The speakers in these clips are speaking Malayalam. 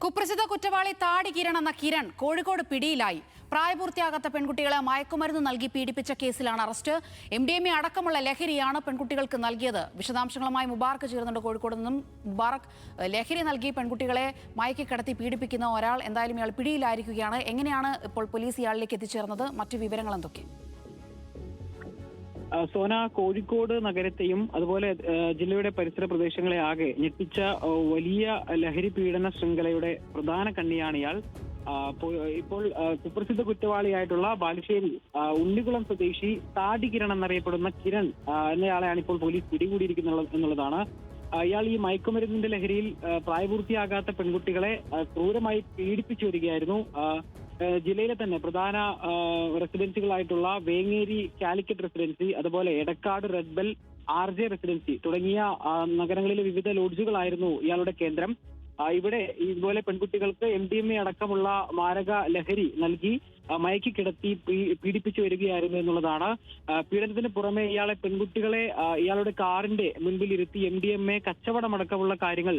കുപ്രസിദ്ധ കുറ്റവാളി താടി കിരൺ എന്ന കിരൺ കോഴിക്കോട് പിടിയിലായി. പ്രായപൂർത്തിയാകാത്ത പെൺകുട്ടികളെ മയക്കുമരുന്ന് നൽകി പീഡിപ്പിച്ച കേസിലാണ് അറസ്റ്റ്. MDMA അടക്കമുള്ള ലഹരിയാണ് പെൺകുട്ടികൾക്ക് നൽകിയത്. വിശദാംശങ്ങളുമായി മുബാറക്ക് ചേർന്നുണ്ട് കോഴിക്കോട് നിന്നും. മുബാറക്ക്, ലഹരി നൽകി പെൺകുട്ടികളെ മയക്കിക്കടത്തി പീഡിപ്പിക്കുന്ന ഒരാൾ എന്തായാലും ഇയാൾ പിടിയിലായിരിക്കുകയാണ്. എങ്ങനെയാണ് ഇപ്പോൾ പോലീസ് ഇയാളിലേക്ക് എത്തിച്ചേർന്നത്? മറ്റു വിവരങ്ങൾ എന്തൊക്കെ? സോന, കോഴിക്കോട് നഗരത്തെയും അതുപോലെ ജില്ലയുടെ പരിസര പ്രദേശങ്ങളെ ആകെ ഞെട്ടിച്ച വലിയ ലഹരി പീഡന ശൃംഖലയുടെ പ്രധാന കണ്ണിയാണ് ഇയാൾ. ഇപ്പോൾ കുപ്രസിദ്ധ കുറ്റവാളിയായിട്ടുള്ള ബാലുശ്ശേരി ഉണ്ണികുളം സ്വദേശി താടി കിരൺ എന്നറിയപ്പെടുന്ന കിരൺ എന്നയാളെയാണ് ഇപ്പോൾ പോലീസ് പിടികൂടിയിരിക്കുന്നത് എന്നുള്ളതാണ്. ഇയാൾ ഈ മയക്കുമരുന്നിന്റെ ലഹരിയിൽ പ്രായപൂർത്തിയാകാത്ത പെൺകുട്ടികളെ ക്രൂരമായി പീഡിപ്പിച്ചു വരികയായിരുന്നു. ജില്ലയിലെ തന്നെ പ്രധാന റെസിഡൻസികളായിട്ടുള്ള വേങ്ങേരി കാലിക്കറ്റ് റെസിഡൻസി, അതുപോലെ എടക്കാട് റെഡ്ബെൽ, RJ റെസിഡൻസി തുടങ്ങിയ നഗരങ്ങളിലെ വിവിധ ലോഡ്ജുകളായിരുന്നു ഇയാളുടെ കേന്ദ്രം. ഇവിടെ ഇതുപോലെ പെൺകുട്ടികൾക്ക് MDMA അടക്കമുള്ള മാരക ലഹരി നൽകി മയക്കി കിടത്തി പീഡിപ്പിച്ചു വരികയായിരുന്നു എന്നുള്ളതാണ്. പീഡനത്തിന് പുറമെ പെൺകുട്ടികളെ ഇയാളുടെ കാറിന്റെ മുൻപിൽ ഇരുത്തി MDMA കച്ചവടമടക്കമുള്ള കാര്യങ്ങൾ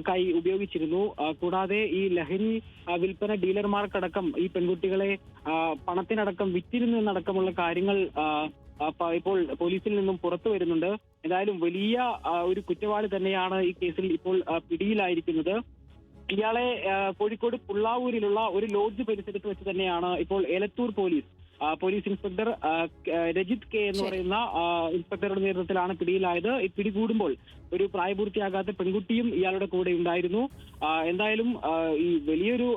കൈ ഉപയോഗിച്ചിരുന്നു. കൂടാതെ ഈ ലഹരി വിൽപ്പന ഡീലർമാർക്കടക്കം ഈ പെൺകുട്ടികളെ പണത്തിനടക്കം വിറ്റിരുന്നു എന്നടക്കമുള്ള കാര്യങ്ങൾ ഇപ്പോൾ പോലീസിൽ നിന്നും പുറത്തു വരുന്നുണ്ട്. എന്തായാലും വലിയ ഒരു കുറ്റവാളി തന്നെയാണ് ഈ കേസിൽ ഇപ്പോൾ പിടിയിലായിരിക്കുന്നത്. ഇയാളെ കോഴിക്കോട് പുള്ളാവൂരിലുള്ള ഒരു ലോഡ്ജ് പരിസരത്ത് വെച്ച് തന്നെയാണ് ഇപ്പോൾ Elathur police inspector Rajith K എന്ന് പറയുന്ന ഇൻസ്പെക്ടറുടെ നേതൃത്വത്തിലാണ് പിടിയിലായത്. ഈ പിടികൂടുമ്പോൾ ഒരു പ്രായപൂർത്തിയാകാത്ത പെൺകുട്ടിയും ഇയാളുടെ കൂടെ ഉണ്ടായിരുന്നു. എന്തായാലും ഈ വലിയൊരു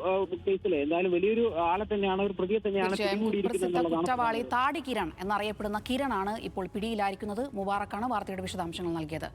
കേസിലെ വലിയൊരു ആളെ തന്നെയാണ്, ഒരു പ്രതിയെ തന്നെയാണ് പിടികൂടിയിരിക്കുന്നത്. കുറ്റവാളി താടി കിരൺ എന്നറിയപ്പെടുന്ന കിരണാണ് ഇപ്പോൾ പിടിയിലായിരിക്കുന്നത്. മുബാറക്കാണ് വാർത്തയുടെ വിശദാംശങ്ങൾ നൽകിയത്.